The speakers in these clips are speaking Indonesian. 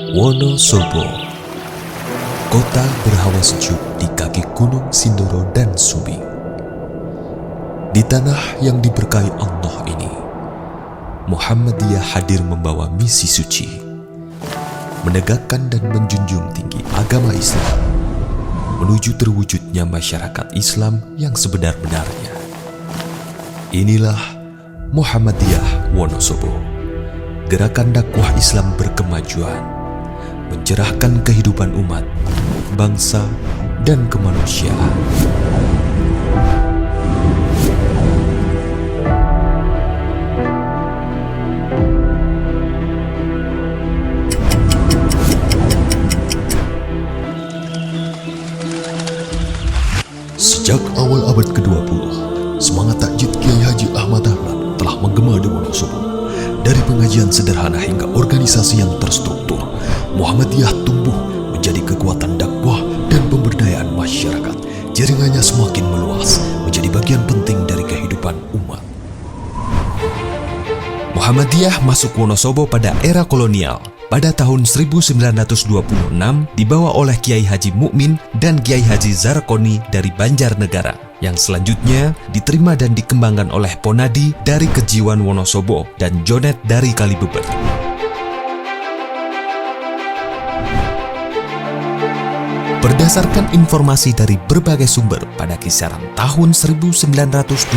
Wonosobo, kota berhawa sejuk di kaki Gunung Sindoro dan Sumbing. Di tanah yang diberkahi Allah ini, Muhammadiyah hadir membawa misi suci, menegakkan dan menjunjung tinggi agama Islam, menuju terwujudnya masyarakat Islam yang sebenar-benarnya. Inilah Muhammadiyah Wonosobo, gerakan dakwah Islam berkemajuan, mencerahkan kehidupan umat, bangsa, dan kemanusiaan. Sejak awal abad ke-20, semangat takjid Kiai Haji Ahmad Dahlan telah menggema di Wonosobo. Dari pengajian sederhana hingga organisasi yang terstruktur, Muhammadiyah tumbuh menjadi kekuatan dakwah dan pemberdayaan masyarakat. Jaringannya semakin meluas, menjadi bagian penting dari kehidupan umat. Muhammadiyah masuk Wonosobo pada era kolonial. Pada tahun 1926 dibawa oleh Kiai Haji Mukmin dan Kiai Haji Zarkoni dari Banjarnegara, yang selanjutnya diterima dan dikembangkan oleh Ponadi dari Kejiwan Wonosobo dan Jonet dari Kalibeber. Berdasarkan informasi dari berbagai sumber, pada kisaran tahun 1929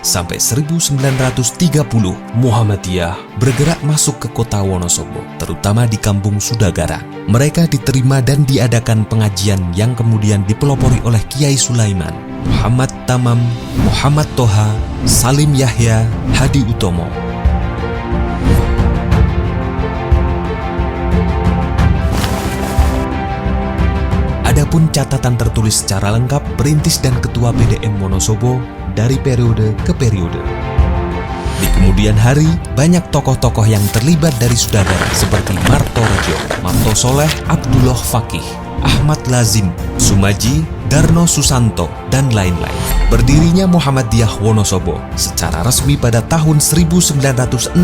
sampai 1930, Muhammadiyah bergerak masuk ke kota Wonosobo, terutama di Kampung Sudagara. Mereka diterima dan diadakan pengajian yang kemudian dipelopori oleh Kiai Sulaiman, Muhammad Tamam, Muhammad Toha, Salim Yahya, Hadi Utomo. Adapun catatan tertulis secara lengkap perintis dan ketua PDM Wonosobo dari periode ke periode. Di kemudian hari, banyak tokoh-tokoh yang terlibat dari Sudagara seperti Marto Rejo, Marto Soleh, Abdullah Fakih, Ahmad Lazim, Sumaji, Darno Susanto, dan lain-lain. Berdirinya Muhammadiyah Wonosobo secara resmi pada tahun 1967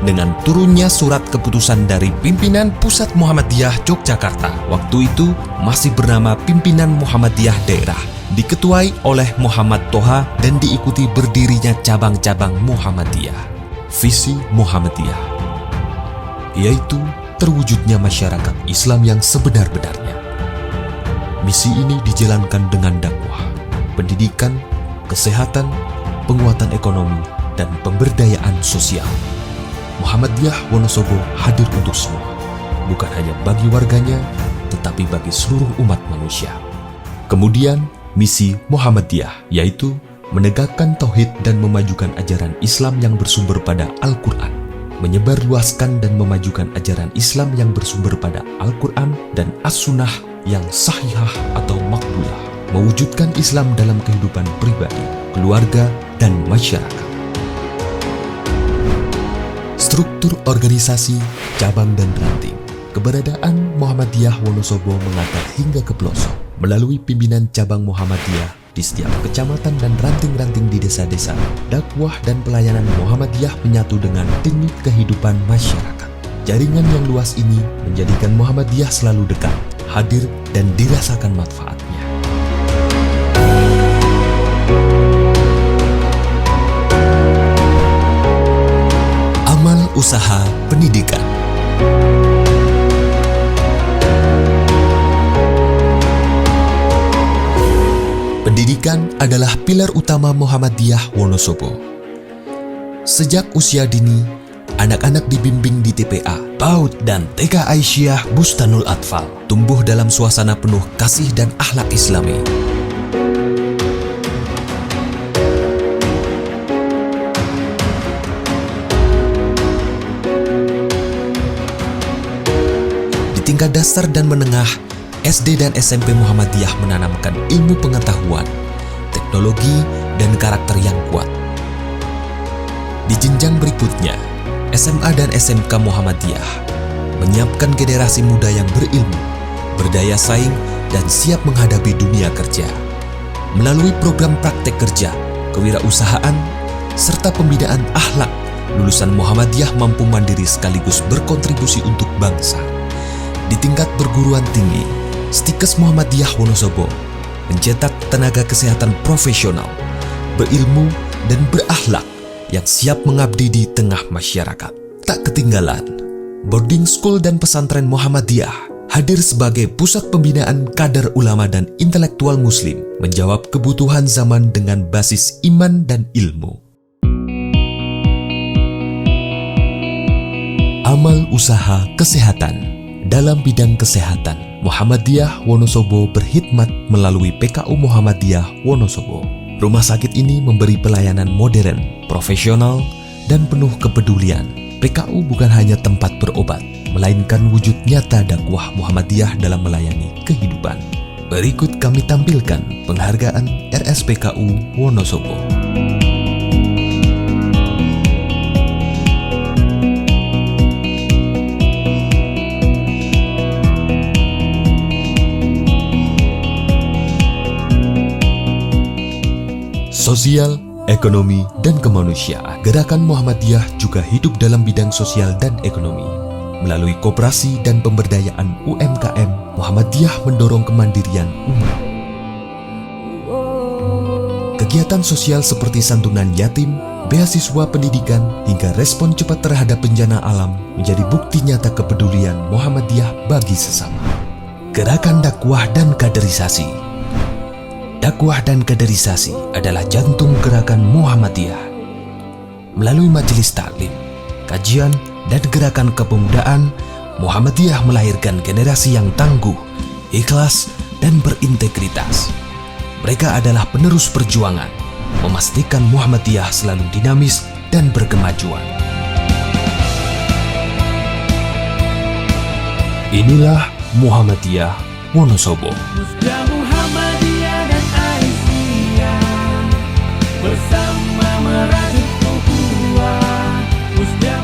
dengan turunnya surat keputusan dari Pimpinan Pusat Muhammadiyah Yogyakarta. Waktu itu masih bernama Pimpinan Muhammadiyah Daerah, diketuai oleh Muhammad Toha dan diikuti berdirinya cabang-cabang Muhammadiyah. Visi Muhammadiyah yaitu terwujudnya masyarakat Islam yang sebenar-benarnya. Misi ini dijalankan dengan dakwah, pendidikan, kesehatan, penguatan ekonomi, dan pemberdayaan sosial. Muhammadiyah Wonosobo hadir untuk semua, bukan hanya bagi warganya, tetapi bagi seluruh umat manusia. Kemudian, misi Muhammadiyah yaitu menegakkan tauhid dan memajukan ajaran Islam yang bersumber pada Al-Quran, menyebarluaskan dan memajukan ajaran Islam yang bersumber pada Al-Quran dan As-Sunnah yang sahihah atau makbulah, mewujudkan Islam dalam kehidupan pribadi, keluarga, dan masyarakat. Struktur organisasi, cabang dan ranting. Keberadaan Muhammadiyah Wonosobo mengantar hingga ke pelosok melalui pimpinan cabang Muhammadiyah di setiap kecamatan dan ranting-ranting di desa-desa. Dakwah dan pelayanan Muhammadiyah menyatu dengan denyut kehidupan masyarakat. Jaringan yang luas ini menjadikan Muhammadiyah selalu dekat, hadir, dan dirasakan manfaatnya. Amal usaha pendidikan. Pendidikan adalah pilar utama Muhammadiyah Wonosobo. Sejak usia dini, anak-anak dibimbing di TPA, PAUD, dan TK Aisyah Bustanul Atfal, tumbuh dalam suasana penuh kasih dan akhlak Islami. Di tingkat dasar dan menengah, SD dan SMP Muhammadiyah menanamkan ilmu pengetahuan, teknologi, dan karakter yang kuat. Di jenjang berikutnya, SMA dan SMK Muhammadiyah menyiapkan generasi muda yang berilmu, berdaya saing, dan siap menghadapi dunia kerja. Melalui program praktek kerja, kewirausahaan, serta pembinaan akhlak lulusan Muhammadiyah mampu mandiri sekaligus berkontribusi untuk bangsa. Di tingkat perguruan tinggi, Stikes Muhammadiyah Wonosobo mencetak tenaga kesehatan profesional, berilmu dan berakhlak yang siap mengabdi di tengah masyarakat. Tak ketinggalan, boarding school dan pesantren Muhammadiyah hadir sebagai pusat pembinaan kader ulama dan intelektual muslim, menjawab kebutuhan zaman dengan basis iman dan ilmu. Amal usaha kesehatan. Dalam bidang kesehatan, Muhammadiyah Wonosobo berkhidmat melalui PKU Muhammadiyah Wonosobo. Rumah sakit ini memberi pelayanan modern, profesional, dan penuh kepedulian. PKU bukan hanya tempat berobat, melainkan wujud nyata dakwah Muhammadiyah dalam melayani kehidupan. Berikut kami tampilkan penghargaan RSPKU Wonosobo. Sosial, ekonomi, dan kemanusiaan. Gerakan Muhammadiyah juga hidup dalam bidang sosial dan ekonomi. Melalui koperasi dan pemberdayaan UMKM, Muhammadiyah mendorong kemandirian umat. Kegiatan sosial seperti santunan yatim, beasiswa pendidikan, hingga respon cepat terhadap bencana alam menjadi bukti nyata kepedulian Muhammadiyah bagi sesama. Gerakan dakwah dan kaderisasi. Dakwah dan kaderisasi adalah jantung gerakan Muhammadiyah. Melalui majelis taklim, kajian, dan gerakan kepemudaan, Muhammadiyah melahirkan generasi yang tangguh, ikhlas, dan berintegritas. Mereka adalah penerus perjuangan, memastikan Muhammadiyah selalu dinamis dan berkemajuan. Inilah Muhammadiyah Wonosobo.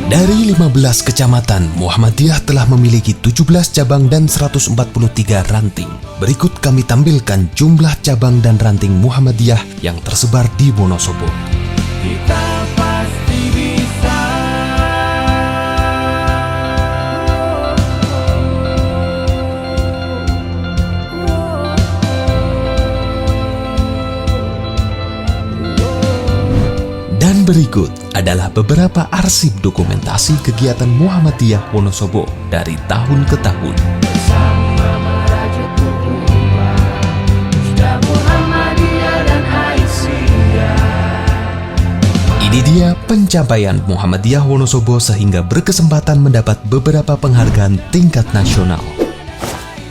Dari 15 kecamatan, Muhammadiyah telah memiliki 17 cabang dan 143 ranting. Berikut kami tampilkan jumlah cabang dan ranting Muhammadiyah yang tersebar di Wonosobo. Kita pasti bisa. Dan berikut adalah beberapa arsip dokumentasi kegiatan Muhammadiyah Wonosobo dari tahun ke tahun. Ini dia pencapaian Muhammadiyah Wonosobo sehingga berkesempatan mendapat beberapa penghargaan tingkat nasional.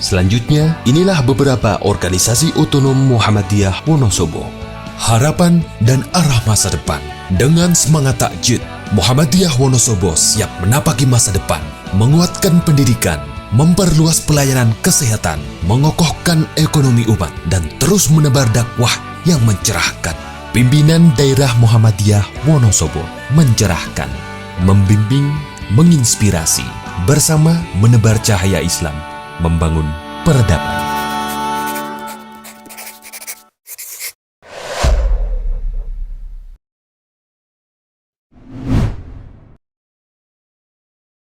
Selanjutnya, inilah beberapa organisasi otonom Muhammadiyah Wonosobo. Harapan dan arah masa depan. Dengan semangat takjid, Muhammadiyah Wonosobo siap menapaki masa depan, menguatkan pendidikan, memperluas pelayanan kesehatan, mengokohkan ekonomi umat, dan terus menebar dakwah yang mencerahkan. Pimpinan daerah Muhammadiyah Wonosobo mencerahkan, membimbing, menginspirasi, bersama menebar cahaya Islam, membangun peradaban.